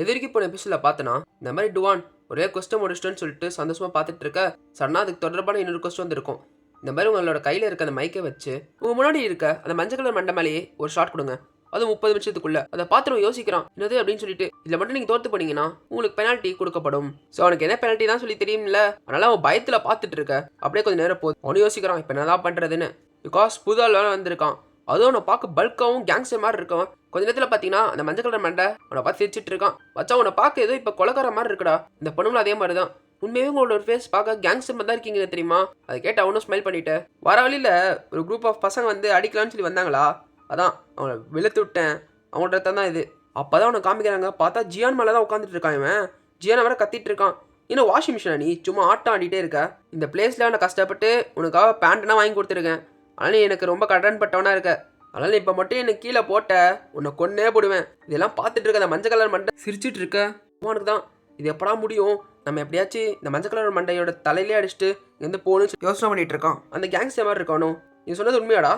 எதிர்க்கு போன எபிசோட்ல பார்த்தனா இந்த மாதிரி டுவான் ஒரே கொஸ்டின் முடிச்சிட்டோன்னு சொல்லிட்டு சந்தோஷமா பார்த்துட்டு இருக்க. சடனா அதுக்கு தொடர்பான இன்னொரு கொஸ்டின் வந்துருக்கும். இந்த மாதிரி உங்களோட கையில இருக்க அந்த மைக்கை வச்சு உங்க முன்னாடி இருக்க அந்த மஞ்சள் கலர் மண்டை மேலேயே ஒரு ஷாட் கொடுங்க. அது 30 நிமிஷத்துக்குள்ள அதை பார்த்துட்டு யோசிக்கிறான் என்னது அப்படின்னு சொல்லிட்டு. இதுல மட்டும் நீங்க தோத்து போனீங்கன்னா உங்களுக்கு பெனால்ட்டி கொடுக்கப்படும். ஸோ அவனுக்கு என்ன பெனால்ட்டி தான் சொல்லி தெரியும்ல. அதனால அவன் பயத்துல பார்த்துட்டு இருக்க. அப்படியே கொஞ்சம் நேரம் போகுது. அவனு யோசிக்கிறான் இப்போ என்னதான் பண்றதுன்னு. பிகாஸ் புதால் வந்திருக்கான். அதுவும் அவனை பார்க்க பல்காவும் கேங்ஸ்டர் மாதிரி இருக்கவன். கொஞ்ச நேரத்தில் பார்த்தீங்கன்னா அந்த மஞ்சள் கலர் மண்டை அவனை பார்த்து சிரிச்சிட்டு இருக்கான். வச்சா அவனை பார்க்க ஏதோ இப்போ கொலக்கார மாதிரி இருக்குடா. இந்த பொண்ணுங்களும் அதே மாதிரி தான். உண்மையே உங்களோட ஒரு ஃபேஸ் பார்க்க கேங்ஸ்டர் மாதிரி தான் இருக்கீங்க தெரியுமா. அதை கேட்டு அவனும் ஸ்மைல் பண்ணிட்டு வர வழியில் ஒரு குரூப் ஆஃப் பசங்க வந்து அடிக்கலாம்னு சொல்லி வந்தாங்களா. அதான் அவனை வெளுத்து விட்டேன். அவங்களோட தான் இது. அப்போதான் அவனை காமிக்கிறாங்க. பார்த்தா ஜியான் மேலே தான் உட்காந்துட்டு இருக்கான். இவன் ஜியான் வேற கத்திட்டு இருக்கான். இன்னும் வாஷிங் மிஷினா நீ சும்மா ஆட்டம் ஆடிட்டே இருக்க. இந்த பிளேஸில் அவனை கஷ்டப்பட்டு உனக்காக பேண்ட்னா வாங்கி கொடுத்துருக்கேன். ஆனால் நீ எனக்கு ரொம்ப கடன் பட்டவனா இருக்க. அதனால இப்போ மட்டும் எனக்கு கீழே போட்ட உன்னை கொன்னே போடுவேன். இதெல்லாம் பார்த்துட்டு இருக்க அந்த மஞ்சள் கலர் மண்டை சிரிச்சிட்டு இருக்க. அவனுக்கு தான் இது எப்படா முடியும். நம்ம எப்படியாச்சும் இந்த மஞ்சள் கலர் மண்டையோட தலையிலே அடிச்சுட்டு இங்கேருந்து போகணும்னு யோசனை பண்ணிட்டு இருக்கான். அந்த கேங்ஸ்டர் மாதிரி இருக்கானோ. நீ சொன்னது உண்மையாடா.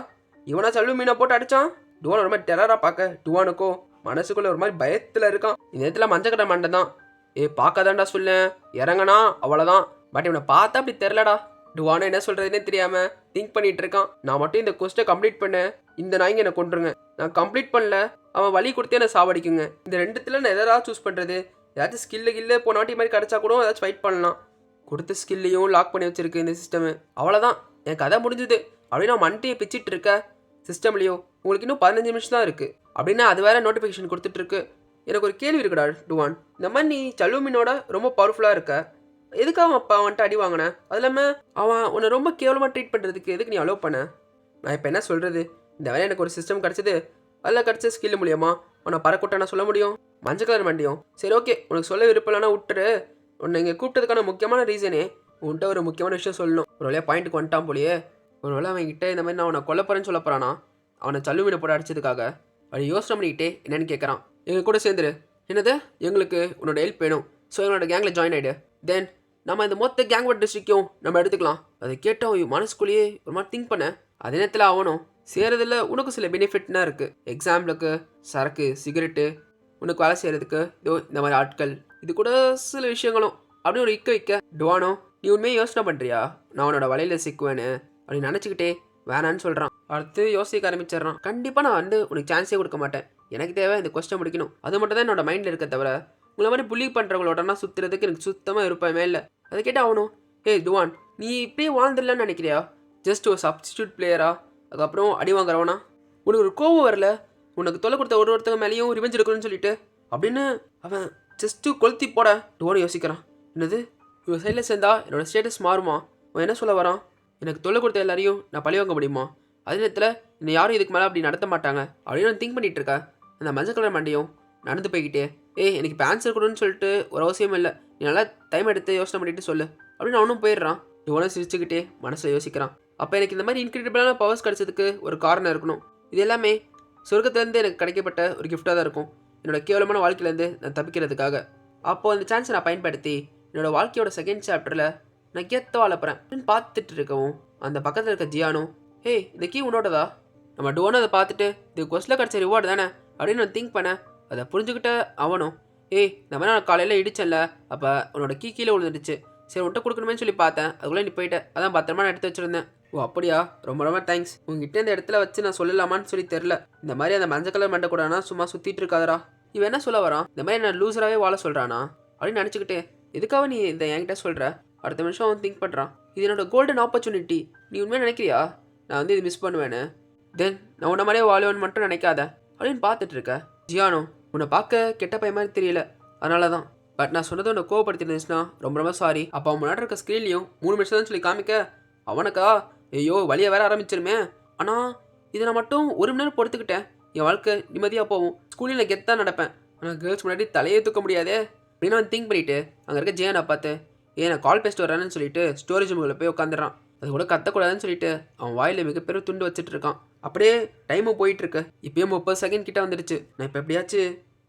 இவனா சல்லு மீனை போட்டு அடிச்சான். டுவான் ஒரு மாதிரி டெரரா பார்க்க டுவானுக்கோ மனசுக்குள்ள ஒரு மாதிரி பயத்தில் இருக்கான். இந்த நேரத்தில் மஞ்சள் கலர் மண்டை தான் பார்க்காதான்டா சொல்லேன் இறங்கனா அவ்வளோதான். பட் இவனை பார்த்தா அப்படி தெரிலடா. டுவானோ என்ன சொல்றதுன்னே தெரியாம திங்க் பண்ணிட்டு இருக்கான். நான் மட்டும் இந்த கொஸ்ட்டை கம்ப்ளீட் பண்ணேன். இந்த நாய்ங்க என்னை கொண்டுருங்க. நான் கம்ப்ளீட் பண்ணல அவன் வழி கொடுத்தே என்னை சாவடிக்குங்க. இந்த ரெண்டுத்துல நான் எதாவது சூஸ் பண்றது. ஏதாச்சும் ஸ்கில்லு போன வாட்டி மாதிரி கிடைச்சா கூட ஏதாச்சும் ஃபைட் பண்ணலாம். கொடுத்த ஸ்கில்லையும் லாக் பண்ணி வச்சிருக்கு இந்த சிஸ்டம். அவ்வளோதான் என் கதை முடிஞ்சுது அப்படின்னு நான் மண்டையை பிச்சுட்டு இருக்க. சிஸ்டம்லையோ உங்களுக்கு இன்னும் 15 நிமிஷம் தான் இருக்கு அப்படின்னா அது வேற நோட்டிஃபிகேஷன் கொடுத்துட்டு இருக்கு. எனக்கு ஒரு கேள்வி இருக்குடா டுவான். இந்த மாதிரி நீ சல்லுமீனோட ரொம்ப பவர்ஃபுல்லாக இருக்க. எதுக்கு அவன் அப்பா வந்துட்டு அடி வாங்கினேன். அது இல்லாமல் அவன் உன்னை ரொம்ப கேவலமாக ட்ரீட் பண்ணுறதுக்கு எதுக்கு நீ அலோவ் பண்ண. நான் இப்போ என்ன சொல்கிறது. இந்த வேலை எனக்கு ஒரு சிஸ்டம் கிடச்சிது. அதில் கிடச்ச ஸ்கில் மூலியமா உன்னை பறக்கூட்ட நான் சொல்ல முடியும். மஞ்சள் கலர் மண்டியும் சரி ஓகே உனக்கு சொல்ல விருப்பம் இல்லைனா விட்டுரு. உன்னை இங்கே கூப்பிட்டதுக்கான முக்கியமான ரீசனே உன்கிட்ட ஒரு முக்கியமான விஷயம் சொல்லணும். ஒரு வேலையாக பாயிண்ட்டுக்கு வந்துட்டான் போலியே. ஒரு வேலை அவன்கிட்ட இந்த மாதிரி நான் அவனை கொல்ல போகிறேன்னு சொல்ல போகிறானா. அவனை சல்லுமீனை போட அடிச்சதுக்காக அப்படி யோசனை பண்ணிக்கிட்டே என்னென்னு கேட்குறான். எங்கள் கூட சேர்ந்துரு. என்னது எங்களுக்கு உன்னோட ஹெல்ப் வேணும். ஸோ என்னோட கேங்கில் ஜாயின் ஆகிடு. தென் நம்ம இந்த மொத்த கேங்வர்ட் டிஸ்ட்ரிக்டையும் நம்ம எடுத்துக்கலாம். அதை கேட்டால் மனசுக்குள்ளேயே ஒரு மாதிரி திங்க் பண்ண. அதே நேரத்தில் அவனும் செய்கிறதுல உனக்கு சில பெனிஃபிட்னா இருக்குது. எக்ஸாம்பிளுக்கு சரக்கு சிகரெட்டு உனக்கு வேலை செய்கிறதுக்கு இதோ இந்த மாதிரி ஆட்கள் இது கூட சில விஷயங்களும் அப்படின்னு ஒரு வைக்க டுவானோ நீ உண்மையை யோசனை பண்ணுறியா நான் உன்னோட வலையில் சிக்குவேன்னு அப்படின்னு நினச்சிக்கிட்டே வேணான்னு சொல்கிறான். அடுத்து யோசிக்க ஆரம்பிச்சிடறான். கண்டிப்பாக நான் வந்து உனக்கு சான்ஸே கொடுக்க மாட்டேன். எனக்கு தேவை இந்த கொஸ்டின் முடிக்கணும். அது மட்டும் தான் என்னோட மைண்டில் இருக்க தவிர உங்களை மாதிரி புள்ளி பண்ணுறவங்களோடனா சுற்றுறதுக்கு எனக்கு சுத்தமாக இருப்பமே இல்லை. அதை கேட்டால் ஆகணும். ஏய் டுவான் நீ இப்படியே வாழ்ந்துடலான்னு நினைக்கிறியா. ஜஸ்ட் ஒரு சப்ஸ்டியூட் பிளேயரா அதுக்கப்புறம் அடி வாங்குறவனா. உனக்கு ஒரு கோவம் வரல. உனக்கு தொலை கொடுத்த ஒருத்தங்க மேலேயும் ரிவெஞ்ச் எடுக்கணும்னு சொல்லிட்டு அப்படின்னு அவன் ஜஸ்ட்டு கொளுத்தி போட டுவான் யோசிக்கிறான். என்னது இவன் சைடில் சேர்ந்தா என்னோட ஸ்டேட்டஸ் மாறுமா. அவன் என்ன சொல்ல வரான். எனக்கு தொலை கொடுத்த எல்லாரையும் நான் பழி வாங்க முடியுமா. அதே நேரத்தில் இன்னும் யாரும் இதுக்கு மேலே அப்படி நடத்த மாட்டாங்க அப்படின்னு நான் திங்க் பண்ணிகிட்டு இருக்கேன். அந்த மஞ்சள் கலர் மண்டையும் நடந்து போய்கிட்டே எனக்கு இப்போ ஆன்சர் கொடுன்னு சொல்லிட்டு ஒரு அவசியம் இல்லை. நீ நல்லா டைம் எடுத்து யோசனை பண்ணிட்டு சொல்லு அப்படின்னு அவனும் போயிடுறான். இவனும் சிரிச்சுக்கிட்டே மனசில் யோசிக்கிறான். அப்போ எனக்கு இந்த மாதிரி இன்க்ரெடிபிளான பவர்ஸ் கிடைச்சதுக்கு ஒரு காரணம் இருக்கணும். இது எல்லாமே சொர்க்கத்துலேருந்து எனக்கு கிடைக்கப்பட்ட ஒரு கிஃப்டாக தான் இருக்கும். என்னோட கேவலமான வாழ்க்கையிலேருந்து நான் தப்பிக்கிறதுக்காக. அப்போது அந்த சான்ஸை நான் பயன்படுத்தி என்னோடய வாழ்க்கையோட செகண்ட் சாப்டரில் நான் கெத்த வாழப்போகிறேன் பார்த்துட்டு இருக்கவும் அந்த பக்கத்தில் இருக்க ஜியானும் இந்த கீ உன்னோடதா. நம்ம டுவானோ அதை பார்த்துட்டு இது கொஸ்டில் கிடச்ச ரிவார்டு தானே அப்படின்னு நான் திங்க் பண்ணேன். அதை புரிஞ்சுக்கிட்ட அவனும் இந்த மாதிரி நான் காலையில் இடிச்சேன்ல அப்போ உன்னோட கீழே விழுந்துடுச்சு. சரி உன்ட்ட கொடுக்கணுமேனு சொல்லி பார்த்தேன். அதுக்குள்ளே நீ போயிட்டேன். அதான் பத்திரமா நான் எடுத்து வச்சுருந்தேன். ஓ அப்படியா ரொம்ப ரொம்ப தேங்க்ஸ். உங்ககிட்ட இந்த இடத்துல வச்சு நான் சொல்லலாமான்னு சொல்லி தெரில. இந்த மாதிரி அந்த மஞ்சள் கலர் மண்டை கூடனா சும்மா சுற்றிட்டு இருக்காதரா. இவன் என்ன சொல்ல வரான். இந்த மாதிரி நான் லூசராகவே வாழ சொல்கிறானா அப்படின்னு நினச்சிக்கிட்டே எதுக்காக நீ இந்த என்கிட்ட சொல்கிற. அடுத்த நிமிஷம் அவன் திங்க் பண்ணுறான். இது என்னோட கோல்டன் ஆப்பர்ச்சுனிட்டி. நீ உண்மையாக நினைக்கிறியா நான் வந்து இது மிஸ் பண்ணுவேன்னு. தென் நான் உன்ன மாதிரியே வாழுவேன்னு மட்டும் நினைக்காத அப்படின்னு பார்த்துட்டு இருக்க. ஜியானோ உன்னை பார்க்க கெட்ட பையன் மாதிரி தெரியல அதனால தான். பட் நான் சொன்னதை உன்னை கோவப்படுத்திருந்துச்சுன்னா ரொம்ப ரொம்ப சாரி. அப்போ அவன் முன்னாடி இருக்க ஸ்க்ரீன்லையும் 3 நிமிஷம் தான் சொல்லி காமிக்க அவனுக்கா ஐயோ வழியை வேற ஆரம்பிச்சிருமே. ஆனால் இதை நான் மட்டும் 1 மணி நேரம் பொறுத்துக்கிட்டேன். என் வாழ்க்கை நிம்மதியாக போகும். ஸ்கூலில் நான் கெத்தாக நடப்பேன். ஆனால் கேர்ள்ஸ் முன்னாடி தலையே தூக்க முடியாதே அப்படின்னு அவன் திங்க் பண்ணிவிட்டு அங்கே இருக்க ஜியானை பார்த்து நான் கால் பேசிட்டு வரேன்னு சொல்லிட்டு ஸ்டோரேஜ் ரூமில் போய் உட்காந்துறான். அது கூட கத்தக்கூடாதுன்னு சொல்லிட்டு அவன் வாயில் மிகப்பெரிய துண்டு வச்சுட்டு இருக்கான். அப்படியே டைமும் போயிட்டுருக்கு. இப்போயும் 30 செகண்ட் கிட்டே வந்துடுச்சு. நான் இப்போ எப்படியாச்சும்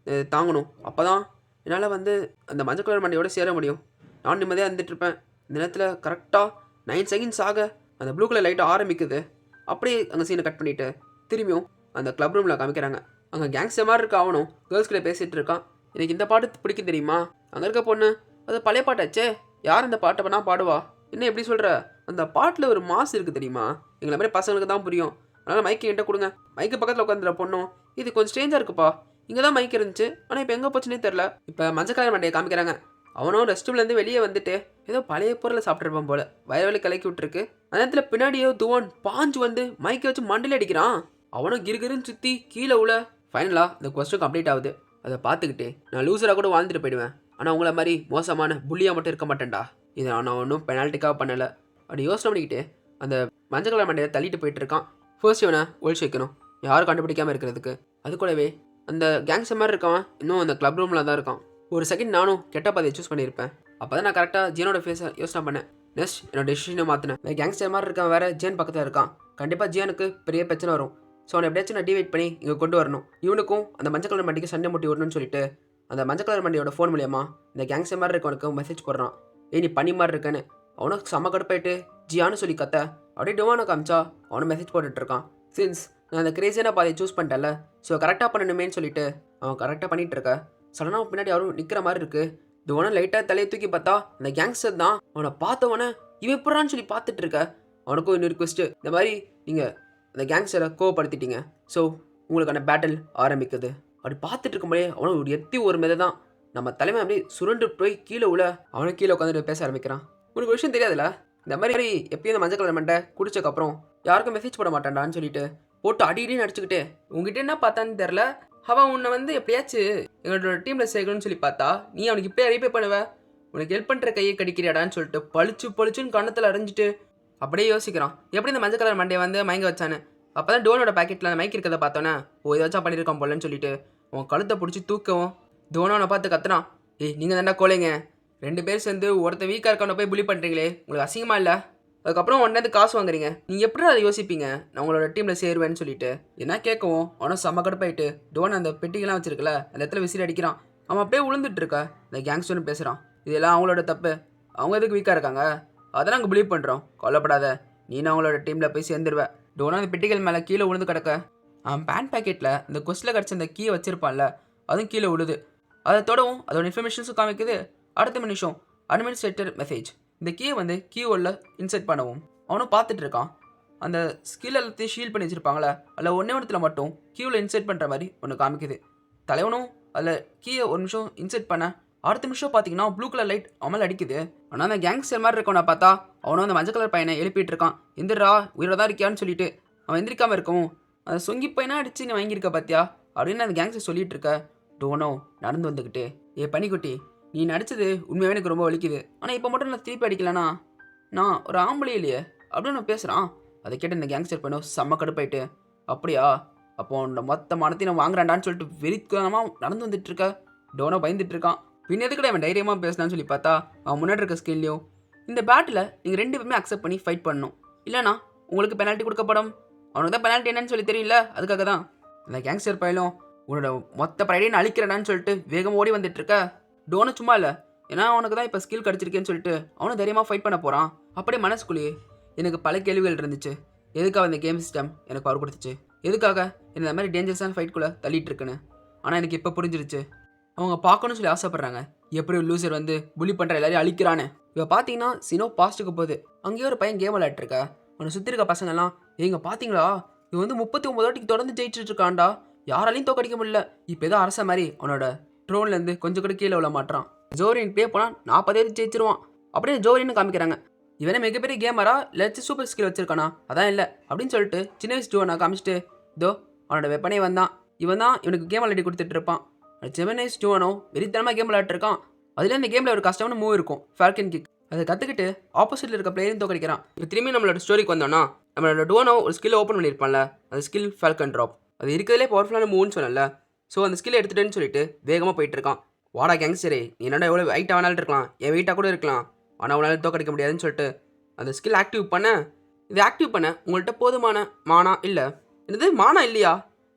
தாங்கணும். அப்போ தான் என்னால் வந்து அந்த மஞ்சள் கலர் மண்டையோடு சேர முடியும். நான் நிம்மதியாக இருந்துகிட்ருப்பேன். இந்த நேரத்தில் கரெக்டாக 9 செகண்ட்ஸ் ஆக அந்த ப்ளூ கலர் லைட்டாக ஆரம்பிக்குது. அப்படியே அங்கே சீனை கட் பண்ணிவிட்டு திரும்பியும் அந்த கிளப் ரூமில் காமிக்கிறாங்க. அங்கே கேங்ஸ்டர் மாதிரி இருக்க அவனும் கேர்ள்ஸ் கிட்ட பேசிகிட்டு இருக்கான். எனக்கு இந்த பாட்டு பிடிக்கும் தெரியுமா? அங்கே இருக்க பொண்ணு அது பழைய பாட்டாச்சே. யார் அந்த பாட்டை வேணா பாடுவா? என்ன எப்படி சொல்கிற? அந்த பாட்டில் ஒரு மாசு இருக்குது தெரியுமா? எங்களை மாதிரி பசங்களுக்கு தான் புரியும். அதனால் மைக்கு என்கிட்ட கொடுங்க. மைக்கு பக்கத்தில் உட்காந்துற பொண்ணும் இது கொஞ்சம் ஸ்ட்ரேஞ்சாக இருக்குப்பா. இங்கே தான் மைக் இருந்துச்சு, ஆனால் இப்போ எங்கே போச்சுன்னே தெரில. இப்போ மஞ்சக்கார மண்டையை காமிக்கிறாங்க. அவனும் ரெஸ்ட் ரூம்லேருந்து வெளியே வந்துட்டு ஏதோ பழைய பொருளை சாப்பிட்ருப்பான் போல. வயவலி கலக்கி விட்டுருக்கு. அந்த நேரத்தில் பின்னாடியோ துவான் பாஞ்சு வந்து மைக்கை வச்சு மண்டில் அடிக்கிறான். அவனும் கிருகிருன்னு சுற்றி கீழே உள்ள. ஃபைனலாக இந்த கொஸ்டின் கம்ப்ளீட் ஆகுது. அதை பார்த்துக்கிட்டு நான் லூசராக கூட வாழ்ந்துட்டு போயிடுவேன். ஆனால் உங்களை மாதிரி மோசமான புள்ளியாக மட்டும் இருக்க மாட்டேன்டா. இதை நான் ஒன்றும் பெனால்ட்டிக்காக பண்ணலை. அப்படி யோசனை பண்ணிக்கிட்டு அந்த மஞ்சள் கலர் மண்டையை தள்ளிட்டு போயிட்டு இருக்கான். ஃபர்ஸ்ட் இவனை ஒழிச்சு வைக்கணும், யாரும் கண்டுபிடிக்காமல் இருக்கிறதுக்கு. அது கூடவே அந்த கேங்ஸர் மாதிரி இருக்கவன் இன்னும் அந்த கிளப் ரூமில் தான் இருக்கான். ஒரு செகண்ட் நானும் கெட்ட பாதையை சூஸ் பண்ணியிருப்பேன். அப்போ தான் நான் கரெக்டாக ஜியனோட ஃபேஸை யோசனை பண்ணேன். நெக்ஸ்ட் என்னோட டெசிஷனை மாற்றினேன். கேங்ஸ்டர் மாதிரி இருக்கான் வேறு ஜியன் பக்கத்தில் இருக்கான். கண்டிப்பாக ஜியனுக்கு பெரிய பிரச்சனை வரும். ஸோ அவனை எப்படியாச்சும் நான் டிவைட் பண்ணி இங்கே கொண்டு வரணும். இவனுக்கும் அந்த மஞ்சள் கலர் மண்டிக்கு சண்டை முட்டி வரணும்னு சொல்லிட்டு அந்த மஞ்சள் கலர் மண்டியோட ஃபோன் மூலியமாக இந்த கேங்ஸ்டர் மாதிரி இருக்கவனுக்கு மெசேஜ் போடுறான். ஏய் நீ பண்ணி மாதிரி இருக்கேன்னு. அவனுக்கு செம்ம கடுப்பாயிட்டு ஜியான்னு சொல்லி கத்த அப்படியே டுவானை காமிச்சா அவனும் மெசேஜ் போட்டுட்ருக்கான். சின்ஸ் நான் அந்த கிரேசியான பாதையை சூஸ் பண்ணிட்டேன்ல, ஸோ கரெக்டாக பண்ணணுமேன்னு சொல்லிட்டு அவன் கரெக்டாக பண்ணிகிட்டு இருக்க. சடனாக பின்னாடி யாரும் நிற்கிற மாதிரி இருக்குது. டுவானை லைட்டாக தலையை தூக்கி பார்த்தா அந்த கேங்ஸ்டர் தான். அவனை பார்த்தவொடனே இவன் எப்படான்னு சொல்லி பார்த்துட்டு இருக்க. அவனுக்கும் இன்னொரு ரிக்வெஸ்ட்டு. இந்த மாதிரி நீங்கள் அந்த கேங்ஸ்டரை கோவப்படுத்திட்டீங்க, ஸோ உங்களுக்கான பேட்டில் ஆரம்பிக்குது. அப்படி பார்த்துட்டு இருக்கும்போதே அவனும் ஒரு எத்தி ஒரு மெதை தான் நம்ம தலைமை அப்படியே சுருண்டு போய் கீழே உள்ள அவனும் கீழே உட்காந்துட்டு பேச ஆரம்பிக்கிறான். உனக்கு விஷயம் தெரியாதுல்ல, இந்த மாதிரி எப்பயும் இந்த மஞ்சள் கலர் மண்டை குடிச்சக்கப்புறம் யாருக்கும் மெசேஜ் போட மாட்டான்டான்னு சொல்லிட்டு போட்டு அடிக்கடி நடிச்சுக்கிட்டே உங்ககிட்ட என்ன பார்த்தான்னு தெரில. அவன் உன்னை வந்து எப்படியாச்சும் எங்களோட டீமில் சேர்க்கணும்னு சொல்லி பார்த்தா நீ அவனுக்கு இப்போ ரீபே பண்ணுவ. உனக்கு ஹெல்ப் பண்ணுற கையை கடிக்கிறியாடான்னு சொல்லிட்டு பளிச்சுன்னு கண்ணத்தில் அரைஞ்சிட்டு அப்படியே யோசிக்கிறான். எப்படி இந்த மஞ்சள் கலர் மண்டையை வந்து மயங்க வச்சானு. அப்போ தான் டோனோட பேக்கெட்டில் அந்த மைக் இருக்கிறத பார்த்தோன்னே ஓ இதை வச்சா பண்ணியிருக்கான் போலன்னு சொல்லிட்டு அவன் கழுத்தை பிடிச்சி தூக்கவும் டோனோனை பார்த்து கத்துறான். ஏய் நீங்கள் தாண்டா கோலைங்க, 2 பேர் சேர்ந்து ஒருத்தர் வீக்காக இருக்கவனை போய் புலி பண்ணுறீங்களே, உங்களுக்கு அசிங்கமாக இல்லை? அதுக்கப்புறம் ஒன்றேருந்து காசு வாங்குறீங்க, நீங்கள் எப்படி அதை யோசிப்பீங்க நான் உங்களோட டீமில் சேருவேன்னு சொல்லிட்டு என்ன கேட்கவும் அவனும் செம்ம கடுப்பாயிட்டு டோன் அந்த பெட்டிகள்லாம் வச்சிருக்கல அந்த இடத்துல விசிறி அடிக்கிறான். அவன் அப்படியே விழுந்துட்டு இருக்க. இந்த கேங்ஸ்டர்னு பேசுகிறான். இதெல்லாம் அவங்களோட தப்பு, அவங்க எதுக்கு வீக்காக இருக்காங்க, அதை நாங்கள் பிலீவ் பண்ணுறோம், கொல்லப்படாத, நீனும் அவங்களோட டீமில் போய் சேர்ந்துருவேன். டோனா அந்த பெட்டிகள் மேலே கீழே விழுந்து கிடக்க. அவன் பேண்ட் பேக்கெட்டில் இந்த கொஸ்டில் கிடச்ச அந்த கீயை வச்சிருப்பான்ல அதுவும் கீழே விழுது. அதை தொடவும் அதோட இன்ஃபர்மேஷன்ஸும் காமிக்குது. அடுத்த நிமிஷம் அட்மினிஸ்ட்ரேட்டர் மெசேஜ். இந்த கீயை வந்து கீவோல்ல இன்செர்ட் பண்ணவும் அவனும் பார்த்துட்டு இருக்கான். அந்த ஸ்கில் எல்லாத்தையும் ஷீல் பண்ணி வச்சிருப்பாங்களே அதில் ஒன்றத்தில் மட்டும் கீவில் இன்செர்ட் பண்ணுற மாதிரி ஒன்று காமிக்குது. தலைவனும் அதில் கீயை ஒரு நிமிஷம் இன்செர்ட் பண்ண அடுத்த நிமிஷம் பார்த்தீங்கன்னா ப்ளூ கலர் லைட் அவன் அடிக்குது. ஆனால் அந்த கேங்ஸ்டர் மாதிரி இருக்கவனை பார்த்தா அவனும் அந்த மஞ்சள் கலர் பையனை எழுப்பிட்டு இருக்கான். எந்திரா உயிரை தான் இருக்கியான்னு சொல்லிட்டு அவன் எந்திரிக்காமல் இருக்கவும் அந்த சொங்கி பையனா அடிச்சு நீ வாங்கியிருக்க பார்த்தியா அப்படின்னு அந்த கேங்ஸ்டர் சொல்லிட்டு இருக்க. டோனோ நடந்து வந்துக்கிட்டு ஏ பனிக்குட்டி நீ நடிச்சது உண்மையாகவே எனக்கு ரொம்ப வலிக்குது, ஆனால் இப்போ மட்டும் நான் திருப்பி அடிக்கலனா நான் ஒரு ஆம்பளை இல்லையே அப்படின்னு பேசுகிறான். அதை கேட்டு இந்த கேங்ஸ்டர் பையனும் செம்ம கடுப்பாயிட்டு அப்படியா அப்போ உன்னோட மொத்த மனத்தையும் நான் வாங்குறான்டான்னு சொல்லிட்டு வெறித்தனமாக நடந்து வந்துட்டு இருக்க. டோனோ பயந்துட்டு இருக்கான். பின் எதுக்கிட்ட அவன் தைரியமாக பேசினான்னு சொல்லி பார்த்தா அவன் முன்னாடி இருக்க ஸ்கில்லையும் இந்த பேட்டில் நீங்கள் 2 பேருமே அக்செப்ட் பண்ணி ஃபைட் பண்ணணும், இல்லைனா உங்களுக்கு பெனால்ட்டி கொடுக்கப்படும். அவனுக்கு தான் பெனால்ட்டி என்னன்னு சொல்லி தெரியல, அதுக்காக தான் இந்த கேங்ஸ்டர் பையலும் உன்னோட மொத்த பரையடையும் நான் அழிக்கிறேன்னு சொல்லிட்டு வேகம் ஓடி வந்துட்டு இருக்க. டோனு சும்மா இல்லை, ஏன்னா அவனுக்கு தான் இப்போ ஸ்கில் கிடச்சிருக்கேன்னு சொல்லிட்டு அவனும் தைரியமாக ஃபைட் பண்ண போகிறான். அப்படியே மனசுக்குள்ளேயே எனக்கு பல கேள்விகள் இருந்துச்சு. எதுக்காக இந்த கேம் சிஸ்டம் எனக்கு பவர் கொடுத்துச்சு, எதுக்காக இந்த மாதிரி டேஞ்சரஸான ஃபைட்குள்ளே தள்ளிட்டு இருக்குன்னு. ஆனால் எனக்கு இப்போ புரிஞ்சிருச்சு. அவங்க பார்க்கணும்னு சொல்லி ஆசைப்பட்றாங்க, எப்படி லூசர் வந்து புலி பண்ணுற எல்லாரையும் அழிக்கிறான்னு. இப்போ பார்த்தீங்கன்னா சினோ பாஸ்ட்டுக்கு போகுது. அங்கேயே ஒரு பையன் கேம் விளையாட்டுருக்கா. அவனை சுற்றி இருக்க பசங்கள்லாம் ஏங்க பார்த்தீங்களா இவன் வந்து 39 வாட்டிக்கு தொடர்ந்து ஜெயிச்சுட்டு இருக்கான்டா, யாராலையும் தோக்கடிக்க முடியல. இப்போ ஏதோ அரச மாதிரி அவனோட ட்ரோன்லேருந்து கொஞ்சம் கூட கீழே விழ மாட்டான். ஜோரின் ப்ளே போனால் 40 ஜெயிச்சிருவான் அப்படியே ஜோரின்னு காமிக்கிறாங்க. இவனே மிகப்பெரிய கேமரா இல்லை சூப்பர் ஸ்கில் வச்சிருக்கானா, அதான் இல்லை அப்படின்னு சொல்லிட்டு சின்ன வயசு ஜோனை காமிச்சிட்டு இதோ அவனோட வெப்பனே வந்தான், இவன் தான் இவனுக்கு கேம் விளையாடி கொடுத்துட்டு இருப்பான். ஜெமினைஸ் ஜோனோ வெறித்தனமாக கேம் விளையாட்டுருக்கான். அதில் இந்த கேமில் ஒரு கஷ்டமான மூவ் இருக்கும், ஃபால்கன் கிக். அதை கற்றுக்கிட்டு ஆப்போசிட்டில் இருக்க பிளேயரையும் தோக்கடிக்கிறான். இப்போ திரும்பி நம்மளோட ஸ்டோரிக்கு வந்தோன்னா நம்மளோட டோனோ ஒரு ஸ்கில் ஓப்பன் பண்ணியிருப்பான்ல, அந்த ஸ்கில் ஃபால்கன் ட்ராப். அது இருக்கிறதுலே பவர்ஃபுல்லான மூவ்னு சொன்னல. ஸோ அந்த ஸ்கில் எடுத்துட்டேன்னு சொல்லிட்டு வேகமாக போயிட்டு இருக்கான். வாடா கேங்ஸ்டரே நீ என்னடா எவ்வளோ வெயிட்டாக வேணாலும் இருக்கலாம், என் வெயிட்டாக கூட இருக்கலாம், ஆனால் அவனால் தோக்கடிக்க முடியாதுன்னு சொல்லிட்டு அந்த ஸ்கில் ஆக்டிவ் பண்ண. இது ஆக்டிவ் பண்ண உங்கள்கிட்ட போதுமான மானா இல்லை, என்னது மானா இல்லையா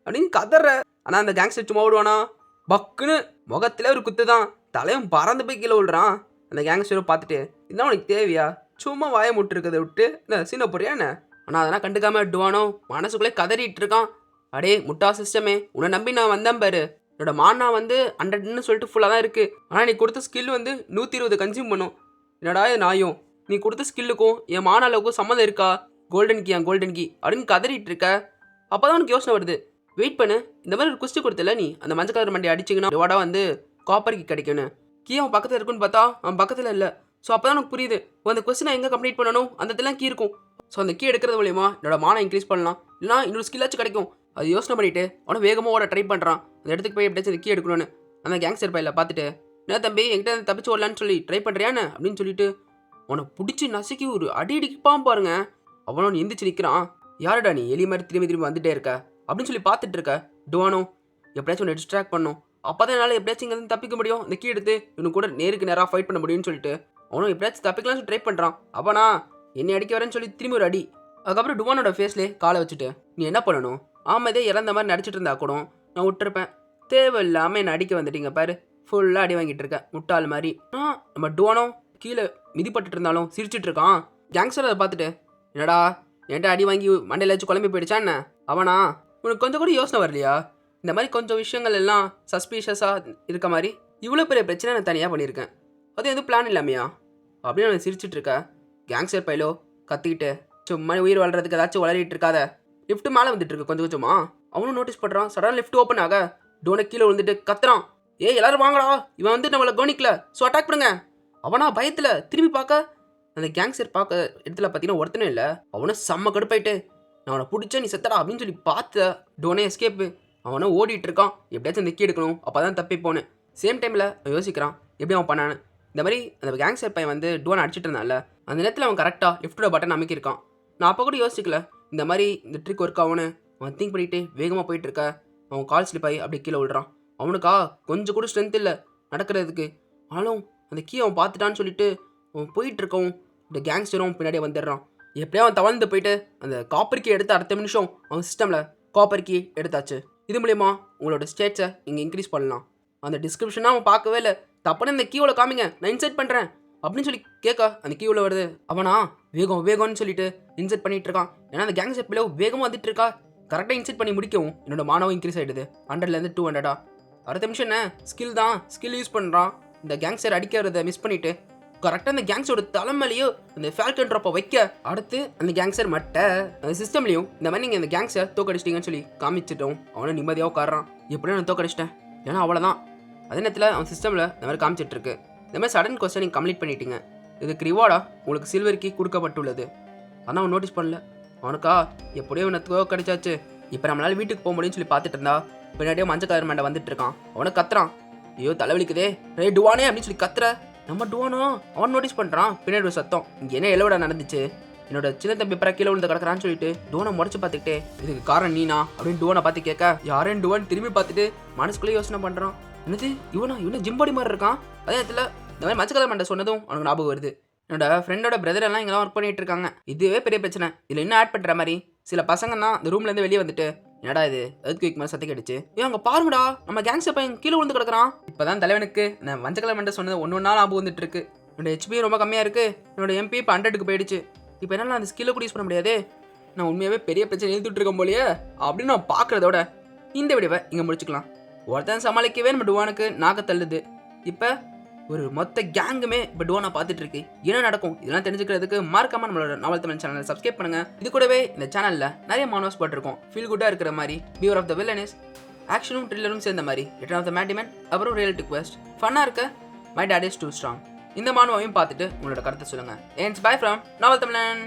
அப்படின்னு கதற. ஆனால் அந்த கேங்ஸ்டர் சும்மா விடுவானா, பக்குன்னு முகத்தில் ஒரு குத்து தான், தலையும் பறந்து போய் கீழே விழுறான். அந்த கேங்ஸ்டரை பார்த்துட்டு இதுதான் உனக்கு தேவையா, சும்மா வாய முட்டுருக்கதை விட்டு என்ன சீன போறியா என்ன. ஆனால் அதெல்லாம் கண்டுக்காம டுவானோ மனசுக்குள்ளே கதறிட்டு இருக்கான். அடே முட்டா சிஸ்டமே உன்னை நம்பி நான் வந்தேன் பாரு, என்னோட மானா வந்து 100ன்னு சொல்லிட்டு ஃபுல்லாக தான் இருக்குது. ஆனால் நீ கொடுத்த ஸ்கில் வந்து 120 கன்சியூம் பண்ணும். என்னடா இது நாயும், நீ கொடுத்த ஸ்கில்லுக்கும் என் மானாவுக்கும் சம்மந்தம் இருக்கா? கோல்டன் கீ அப்படின்னு கதறிட்டு இருக்க. அப்போ தான் உனக்கு யோசனை வருது, வெயிட் பண்ணு, இந்த மாதிரி ஒரு குஸ்டி கொடுத்தல நீ அந்த மஞ்சள் கலர் மண்டி அடிச்சிங்கன்னா ரிவார்டாக வந்து காப்பர் கீ கிடைக்கும்னு. கீ அவன் பக்கத்தில் இருக்குன்னு பார்த்தா அவன் பக்கத்தில் இல்லை. ஸோ அப்போ தான் எனக்கு புரியுது, அந்த கொஸ்டினை எங்கே கம்ப்ளீட் பண்ணணும், அந்த இடத்துல கீ இருக்கும். ஸோ அந்த கீ எடுக்கிறது மூலியமா என்னோட மானை இன்க்ரீஸ் பண்ணலாம், இல்லைனா இன்னொரு ஸ்கில்லாச்சும் கிடைக்கும். அது யோசனை பண்ணிட்டு அவனை வேகமாக ஓட ட்ரை பண்ணுறான். அந்த இடத்துக்கு போய் எப்படியாச்சும் அந்த கீ எடுக்கணும்னு. அந்த கேங்ஸ்டர் பையில பார்த்துட்டு, என்ன தம்பி என்கிட்ட தப்பிச்சு ஓடலான்னு சொல்லி ட்ரை பண்ணுறியான்னு அப்படின்னு சொல்லிட்டு அவனை பிடிச்சி நசுக்கி ஒரு அடி அடிப்பான் பாருங்க. அவனும் எந்திரிச்சு நிற்கிறான். யாருடா நீ எலி மாதிரி திரும்பி வந்துட்டே இருக்க அப்படின்னு சொல்லி பார்த்துட்டு இருக்க. டுவானோ எப்படியாச்சும் ஒன்று டிஸ்ட்ராக்ட் பண்ணும், அப்போ தான் என்னால் எப்படியாச்சும் இங்கே தப்பிக்க முடியும், இந்த கீ எடுத்து இவனு கூட நேருக்கு நேராக ஃபைட் பண்ண முடியும்னு சொல்லிட்டு அவனும் எப்படியாச்சும் தப்பிக்கலாம்னு ட்ரை பண்ணுறான். அப்பனா என்னை அடிக்க வரேன்னு சொல்லி திரும்பி ஒரு அடி. அதுக்கப்புறம் டுவானோட ஃபேஸ்லேயே காலை வச்சுட்டு, நீ என்ன பண்ணணும், ஆமாதே இறந்த மாதிரி நடிச்சிட்டு இருந்தா கூட நான் விட்டுருப்பேன், தேவையில்லாமல் என்னை அடிக்க வந்துட்டீங்க பாரு, ஃபுல்லாக அடி வாங்கிட்டு இருக்கேன் முட்டாள் மாதிரி. நம்ம டுவானோ கீழே மிதிப்பட்டு இருந்தாலும் சிரிச்சிட்டு இருக்கான். கேங்ஸ்டர் அதை பார்த்துட்டு, என்னடா என்கிட்ட அடி வாங்கி மண்டையில் வச்சு குழம்பி போயிடுச்சா என்ன? அவனா உனக்கு கொஞ்சம் கூட யோசனை வரலையா? இந்த மாதிரி கொஞ்சம் விஷயங்கள் எல்லாம் சஸ்பீஷியஸாக இருக்க மாதிரி இவ்வளோ பெரிய பிரச்சனை நான் தனியாக பண்ணியிருக்கேன், அது எதுவும் பிளான் இல்லாமையா அப்படின்னு நான் சிரிச்சிட்டு இருக்க. கேங்ஸ்டர் பைலோ கத்திக்கிட்டு, சும்மா உயிர் வாழ்றதுக்கு ஏதாச்சும் வளரிட்டு இருக்காத. லிஃப்ட் மேலே வந்துட்டு இருக்கு கொஞ்சம் கொஞ்சமா. அவனும் நோட்டீஸ் பண்ணுறான். சடனாக லிஃப்ட் ஓப்பன் ஆக டோனை கீழே விழுந்துட்டு கத்துறான், ஏய் எல்லாரும் வாங்கடா, இவன் வந்து நம்மளை கவனிக்கல, ஸோ அட்டாக் பண்ணுங்க. அவனா பயத்தில் திரும்பி பார்க்க அந்த கேங்ஸ்டர் பார்க்க இடத்துல பார்த்தீங்கன்னா ஒருத்தனும் இல்லை. அவனை செம்ம கடுப்பாயிட்டு, நான் அவனை பிடிச்ச நீ செத்தடா அப்படின்னு சொல்லி பார்த்த டோனே எஸ்கேப்பு. அவனை ஓடிட்டு இருக்கான், எப்படியாச்சும் அந்த கீ எடுக்கணும், அப்போ தான் தப்பி போனேன். சேம் டைமில் அவன் யோசிக்கிறான் எப்படி அவன் பண்ணான்னு. இந்த மாதிரி அந்த கேங்ஸ்டர் பையன் வந்து டோனை அடிச்சிட்டு இருந்தான்ல, அந்த நேரத்தில் அவன் கரெக்டாக லிஃப்டோட பட்டன் அமைக்கிருக்கான். நான் அப்போ கூட யோசிக்கல இந்த மாதிரி இந்த ட்ரிக் ஒர்க் ஆகும்னு. அவன் திங்க் பண்ணிட்டு வேகமாக போயிட்டு இருக்க. அவன் கால் ஸ்லிப் ஆகி அப்படியே கீழே விழுறான். அவனுக்கா கொஞ்சம் கூட ஸ்ட்ரென்த் இல்லை நடக்கிறதுக்கு. ஆனாலும் அந்த கீ அவன் பார்த்துட்டான்னு சொல்லிட்டு அவன் போயிட்டு இருக்கவும் இந்த கேங்ஸ்டரும் பின்னாடியே வந்துடுறான். எப்படியா அவன் தவழ்ந்து போயிட்டு அந்த காப்பர் கீ எடுத்து அடுத்த நிமிஷம் அவன் சிஸ்டமில் காப்பர் கீ எடுத்தாச்சு. இது மூலயமா உங்களோட ஸ்டேட்ஸை நீங்கள் இன்க்ரீஸ் பண்ணலாம். அந்த டிஸ்கிரிப்ஷனாக அவன் பார்க்கவே இல்லை. தப்புன்னு இந்த கீயோட காமிங்க, நான் இன்சைட் பண்ணுறேன் அப்படின்னு சொல்லி கேட்க அந்த கீ உள்ள வருது. அவனா வேகம்னு சொல்லிட்டு இன்செர்ட் பண்ணிட்டு இருக்கான். ஏன்னா அந்த கேங்ஸ்டர் பிள்ளை வேகமாக வந்துட்டு இருக்கா. கரெக்டாக இன்செர்ட் பண்ணி முடிக்கவும் என்னோட மானவும் இன்க்ரீஸ் ஆகிடுது 100லேருந்து 200. அடுத்த நிமிஷம் என்ன ஸ்கில் தான், ஸ்கில் யூஸ் பண்ணுறான். இந்த கேங்ஸ்டர் அடிக்கிறத மிஸ் பண்ணிட்டு கரெக்டாக அந்த கேங்ஸ்டரோட தலைமையிலையோ அந்த ஃபால்கன் ட்ராப்பை வைக்க, அடுத்து அந்த கேங்ஸ்டர் மட்டை அந்த சிஸ்டம்லையும் இந்த மாதிரி நீங்கள் இந்த கேங்ஸ்டர் தோக்கடிச்சிட்டிங்கன்னு சொல்லி காமிச்சிட்டோம். அவனை நிம்மதியாக உட்காரான். எப்படியும் நான் தோக்கடிச்சிட்டேன், ஏன்னா அவ்வளோதான். அதே நேரத்தில் அவன் சிஸ்டமில் இந்த மாதிரி காமிச்சிட்டு இருக்கு. இந்த மாதிரி சடன் கொஸ்டின் நீங்கள் கம்ப்ளீட் பண்ணிட்டீங்க, இதுக்கு ரிவார்டாக உங்களுக்கு சில்வர் கீ கொடுக்கப்பட்டுள்ளது. ஆனால் அவன் நோட்டீஸ் பண்ணல. அவனுக்கா எப்படியோ இவனை கிடைச்சாச்சு, இப்போ நம்மளால வீட்டுக்கு போக முடியும்னு சொல்லி பார்த்துட்டு இருந்தா பின்னாடியோ மஞ்சள் கலர் மேண்டை வந்துட்டு இருக்கான். அவனை கத்துறான், ஐயோ தலைவலிக்குதே ரே டுவானே அப்படின்னு சொல்லி கத்துற. நம்ம டுவானோ அவன் நோட்டீஸ் பண்ணுறான் பின்னாடி ஒரு சத்தம். இங்கே என்ன எல்லோட நடந்துச்சு, என்னோட சின்ன தம்பி பிற கீழே விழுந்து கிடக்குறான்னு சொல்லிட்டு டுவானை முறைச்சு பார்த்துக்கிட்டே, இதுக்கு காரணம் நீனா அப்படின்னு டுவானை பார்த்து கேட்க, யாரேன்னு டுவான் திரும்பி பார்த்துட்டு மனசுக்குள்ளே யோசனை பண்ணுறான், என்னது இவனை ஜிம்பாடி மாதிரி இருக்கான். அதே நேரத்தில் இந்த மாதிரி மஞ்சள் கலர் மேண்டை சொன்னதும் அவனுக்கு ஞாபகம் வருது. என்னோட ஃப்ரெண்டோட பிரதர் எல்லாம் இங்கெல்லாம் ஒர்க் பண்ணிட்டு இருக்காங்க. இதுவே பெரிய பிரச்சனை. இதில் இன்னும் ஆட் பண்ணுற மாதிரி சில பசங்கன்னா இந்த ரூம்லேருந்து வெளியே வந்துட்டு, என்னடா இது அதுக்கு வைக்க மாதிரி சத்தி கிடைச்சு, ஏன் அங்கே பாருங்கடா நம்ம கேங்ஸ்டர் பையன் கீழே விழுந்து கிடக்குறான். இப்போ தான் தலைவனுக்கு இந்த மஞ்சள் கலர் மேண்டை சொன்னது ஒன்று நாள் ஞாபகம் வந்துட்டு இருக்கு. என்னோட ஹெச்பி ரொம்ப கம்மியாக இருக்குது, என்னோட எம்பி இப்போ 100க்கு போயிடுச்சு. இப்போ என்னால் அந்த ஸ்கில்லை கூட யூஸ் பண்ண முடியாது. நான் உண்மையாகவே பெரிய பிரச்சனை எழுதிட்டு இருக்கேன் போலியே அப்படின்னு நான் பார்க்குறதோட இந்த வீடியோவை இங்கே முடிச்சுக்கலாம். ஒருத்தன் சமாளிக்கவே நம்ம டுவானுக்கு நாக்க தள்ளுது. இப்போ ஒரு மொத்த கேங்குமே இப்போ டுவானை பார்த்துட்டு இருக்கு. என்ன நடக்கும் இதெல்லாம் தெரிஞ்சுக்கிறதுக்கு மறக்காம நம்மளோட நாவல் தமிழ் சேனலை சப்ஸ்கிரைப் பண்ணுங்க. இது கூடவே இந்த சேனலில் நிறைய மானோஸ் போட்டிருக்கோம். ஃபீல் குட்டாக இருக்கிற மாதிரி, பியூர் ஆஃப் த வில்லனஸ், ஆக்ஷனும் த்ரில்லரும் சேர்ந்த மாதிரி, ரிட்டர்ன் ஆஃப் த மேடிமேன், அப்புறம் ரியாலிட்டி குவெஸ்ட், ஃபன்னாக இருக்க my dad is too strong. இந்த மானுவையும் பார்த்துட்டு உங்களோட கருத்தை சொல்லுங்கள். என்ஸ் பை ஃப்ரம் நாவல் தமிழன்.